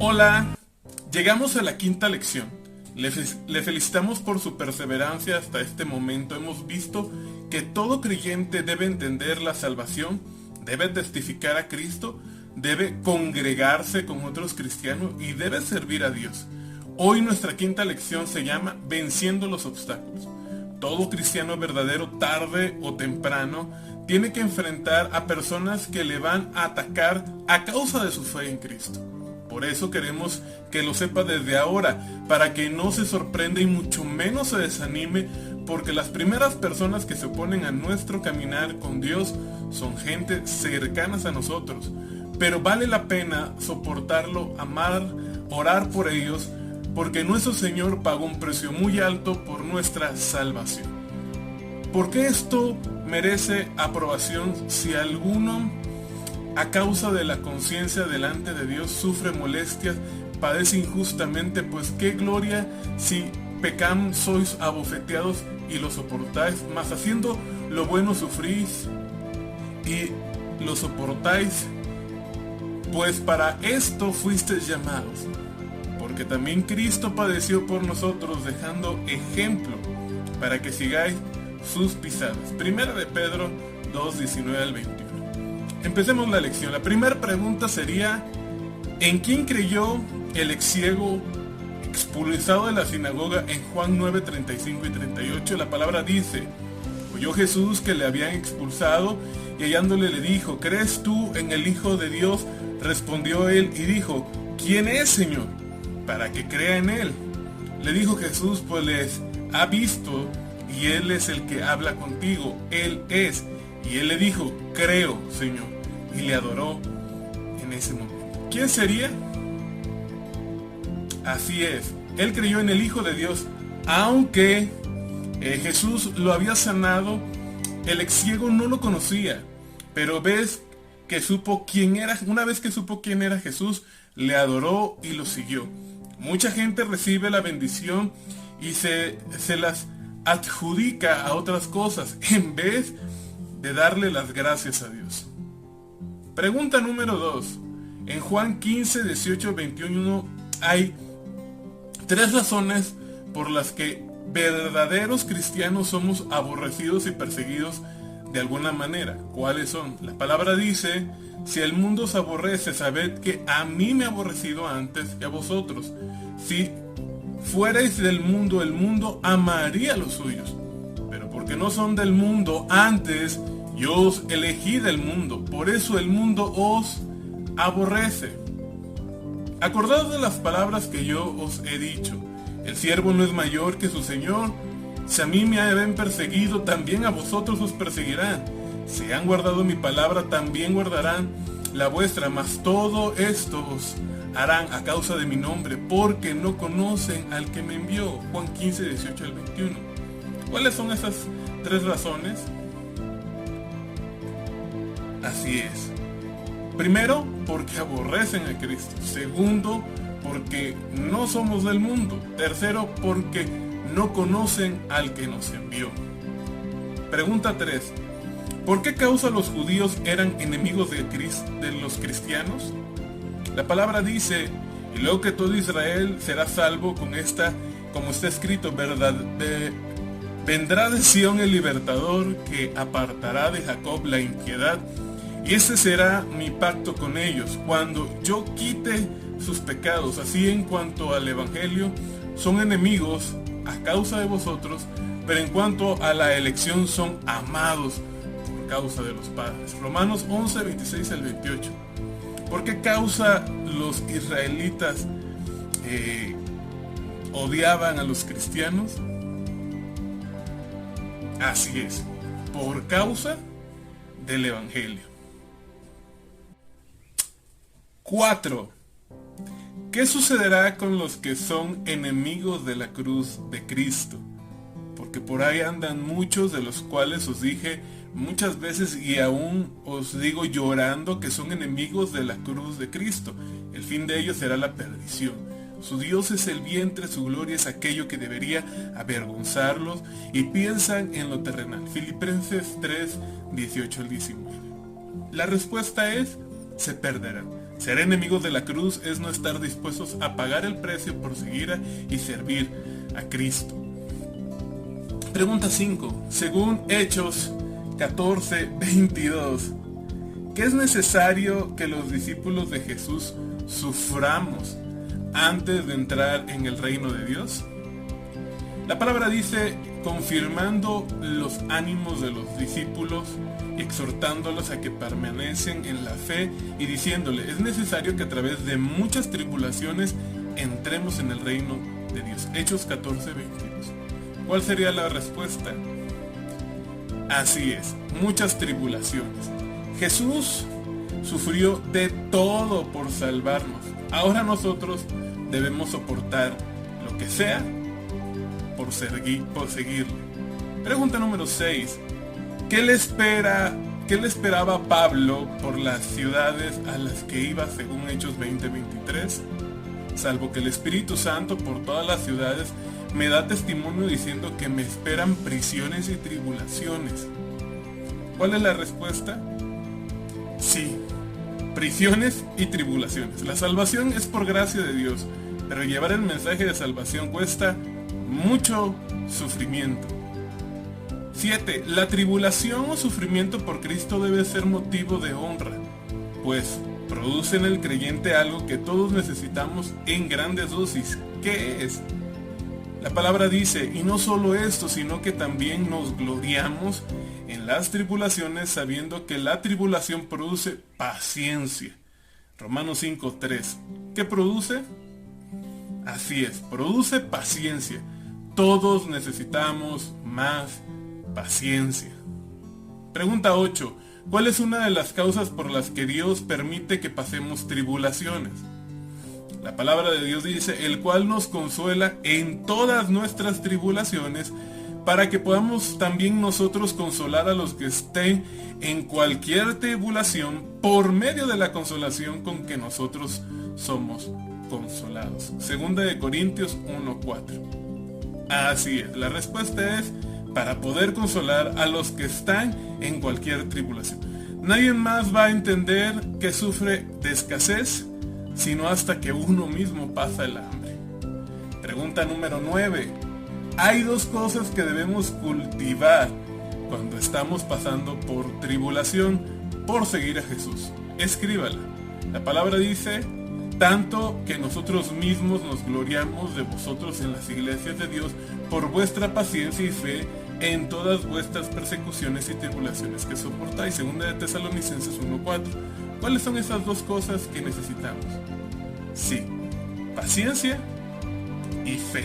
Hola, llegamos a la quinta lección. Le felicitamos por su perseverancia hasta este momento. Hemos visto que todo creyente debe entender la salvación, debe testificar a Cristo, debe congregarse con otros cristianos y debe servir a Dios. Hoy nuestra quinta lección se llama Venciendo los obstáculos. Todo cristiano verdadero, tarde o temprano, tiene que enfrentar a personas que le van a atacar a causa de su fe en Cristo. Por eso queremos que lo sepa desde ahora, para que no se sorprenda y mucho menos se desanime, porque las primeras personas que se oponen a nuestro caminar con Dios son gente cercanas a nosotros. Pero vale la pena soportarlo, amar, orar por ellos, porque nuestro Señor pagó un precio muy alto por nuestra salvación. ¿Por qué esto merece aprobación si alguno, a causa de la conciencia delante de Dios, sufre molestias, padece injustamente? Pues qué gloria si pecan, sois abofeteados y lo soportáis, mas haciendo lo bueno sufrís y lo soportáis, pues para esto fuisteis llamados. Porque también Cristo padeció por nosotros, dejando ejemplo para que sigáis sus pisadas. Primera de Pedro 2, 19 al 21. Empecemos la lección. La primera pregunta sería: ¿en quién creyó el ex ciego expulsado de la sinagoga? En Juan 9, 35 y 38 la palabra dice: oyó Jesús que le habían expulsado y hallándole le dijo: ¿crees tú en el Hijo de Dios? Respondió él y dijo: ¿quién es, Señor, para que crea en él? Le dijo Jesús: pues les ha visto y él es el que habla contigo, él es. Y él le dijo: creo, Señor, y le adoró en ese momento. ¿Quién sería? Así es, él creyó en el Hijo de Dios, aunque Jesús lo había sanado. El ex ciego no lo conocía, pero ves que supo quién era. Una vez que supo quién era Jesús, le adoró y lo siguió. Mucha gente recibe la bendición y se las adjudica a otras cosas en vez de darle las gracias a Dios. Pregunta número 2. En Juan 15, 18, 21 hay 3 razones por las que verdaderos cristianos somos aborrecidos y perseguidos de alguna manera. ¿Cuáles son? La palabra dice: si el mundo os aborrece, sabed que a mí me ha aborrecido antes que a vosotros. Si fuerais del mundo, el mundo amaría a los suyos. Pero porque no son del mundo, antes yo os elegí del mundo. Por eso el mundo os aborrece. Acordaos de las palabras que yo os he dicho: el siervo no es mayor que su señor. Si a mí me habían perseguido, también a vosotros os perseguirán. Si han guardado mi palabra, también guardarán la vuestra. Mas todo esto os harán a causa de mi nombre, porque no conocen al que me envió. Juan 15, 18 al 21. ¿Cuáles son esas 3 razones? Así es. Primero, porque aborrecen a Cristo. Segundo, porque no somos del mundo. Tercero, porque no conocen al que nos envió. Pregunta 3. ¿Por qué causa los judíos eran enemigos de los cristianos? La palabra dice: y luego que todo Israel será salvo con esta, como está escrito, verdad, vendrá de Sión el libertador, que apartará de Jacob la impiedad, y ese será mi pacto con ellos, cuando yo quite sus pecados. Así, en cuanto al evangelio, son enemigos a causa de vosotros, pero en cuanto a la elección, son amados por causa de los padres. Romanos 11, 26 al 28. ¿Por qué causa los israelitas odiaban a los cristianos? Así es, por causa del evangelio. 4. ¿Qué sucederá con los que son enemigos de la cruz de Cristo? Porque por ahí andan muchos, de los cuales os dije muchas veces y aún os digo llorando, que son enemigos de la cruz de Cristo. El fin de ellos será la perdición. Su Dios es el vientre, su gloria es aquello que debería avergonzarlos, y piensan en lo terrenal. Filipenses 3, 18 al 19. La respuesta es: se perderán. Ser enemigos de la cruz es no estar dispuestos a pagar el precio por seguir y servir a Cristo. Pregunta 5. Según Hechos 14:22, ¿qué es necesario que los discípulos de Jesús suframos antes de entrar en el reino de Dios? La palabra dice, confirmando los ánimos de los discípulos, exhortándolos a que permanecen en la fe y diciéndole, es necesario que a través de muchas tribulaciones entremos en el reino de Dios. Hechos 14:22. ¿Cuál sería la respuesta? Así es, muchas tribulaciones. Jesús sufrió de todo por salvarnos. Ahora nosotros debemos soportar lo que sea por seguirle. Pregunta número 6. ¿Qué le esperaba Pablo por las ciudades a las que iba según Hechos 20:23? Salvo que el Espíritu Santo por todas las ciudades me da testimonio diciendo que me esperan prisiones y tribulaciones. ¿Cuál es la respuesta? Sí, prisiones y tribulaciones. La salvación es por gracia de Dios, pero llevar el mensaje de salvación cuesta mucho sufrimiento. 7. La tribulación o sufrimiento por Cristo debe ser motivo de honra, pues produce en el creyente algo que todos necesitamos en grandes dosis. ¿Qué es? La palabra dice, y no solo esto, sino que también nos gloriamos en las tribulaciones, sabiendo que la tribulación produce paciencia. Romanos 5:3. ¿Qué produce? Así es, produce paciencia. Todos necesitamos más paciencia. Pregunta 8. ¿Cuál es una de las causas por las que Dios permite que pasemos tribulaciones? La palabra de Dios dice, el cual nos consuela en todas nuestras tribulaciones, para que podamos también nosotros consolar a los que estén en cualquier tribulación por medio de la consolación con que nosotros somos consolados. Segunda de Corintios 1:4. Así es, la respuesta es para poder consolar a los que están en cualquier tribulación. Nadie más va a entender que sufre de escasez, sino hasta que uno mismo pasa el hambre. Pregunta número 9. Hay dos cosas que debemos cultivar cuando estamos pasando por tribulación por seguir a Jesús. Escríbala. La palabra dice, tanto que nosotros mismos nos gloriamos de vosotros en las iglesias de Dios por vuestra paciencia y fe en todas vuestras persecuciones y tribulaciones que soportáis. Segunda de Tesalonicenses 1:4. ¿Cuáles son esas dos cosas que necesitamos? Sí, paciencia y fe.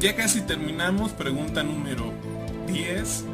Ya casi terminamos. Pregunta número 10.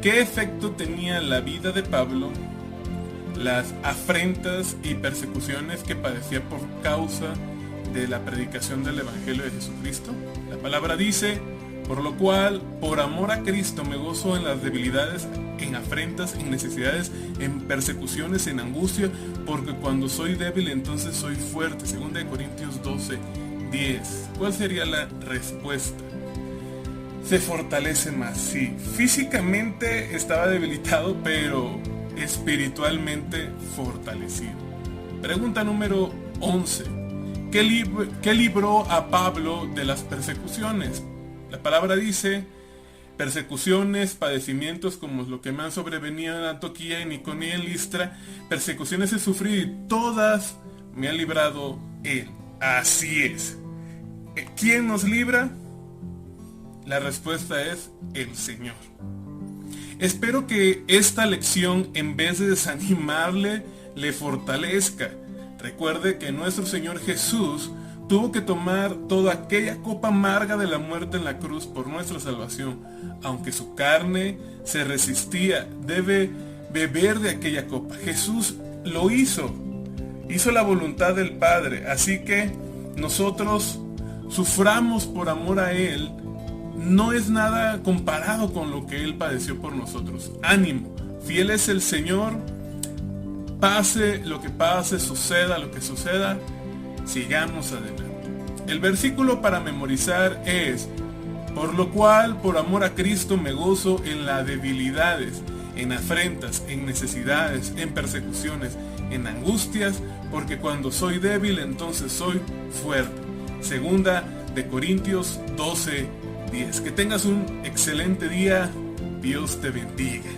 ¿Qué efecto tenía la vida de Pablo las afrentas y persecuciones que padecía por causa de la predicación del Evangelio de Jesucristo? La palabra dice, por lo cual, por amor a Cristo me gozo en las debilidades, en afrentas, en necesidades, en persecuciones, en angustia, porque cuando soy débil entonces soy fuerte. Segunda de Corintios 12:10. ¿Cuál sería la respuesta? Se fortalece más, sí. Físicamente estaba debilitado, pero espiritualmente fortalecido. Pregunta número 11. ¿Qué libró a Pablo de las persecuciones? La palabra dice, persecuciones, padecimientos como lo que me han sobrevenido en Antioquía, en Iconía, en Listra, persecuciones he sufrido y todas me ha librado Él. Así es. ¿Quién nos libra? La respuesta es el Señor. Espero que esta lección, en vez de desanimarle, le fortalezca. Recuerde que nuestro Señor Jesús tuvo que tomar toda aquella copa amarga de la muerte en la cruz por nuestra salvación. Aunque su carne se resistía, debe beber de aquella copa. Jesús lo hizo la voluntad del Padre. Así que nosotros suframos por amor a Él. No es nada comparado con lo que Él padeció por nosotros. Ánimo, fiel es el Señor. Pase lo que pase, suceda lo que suceda, sigamos adelante. El versículo para memorizar es, por lo cual, por amor a Cristo me gozo en las debilidades, en afrentas, en necesidades, en persecuciones, en angustias, porque cuando soy débil entonces soy fuerte. Segunda de Corintios 12:10. Que tengas un excelente día. Dios te bendiga.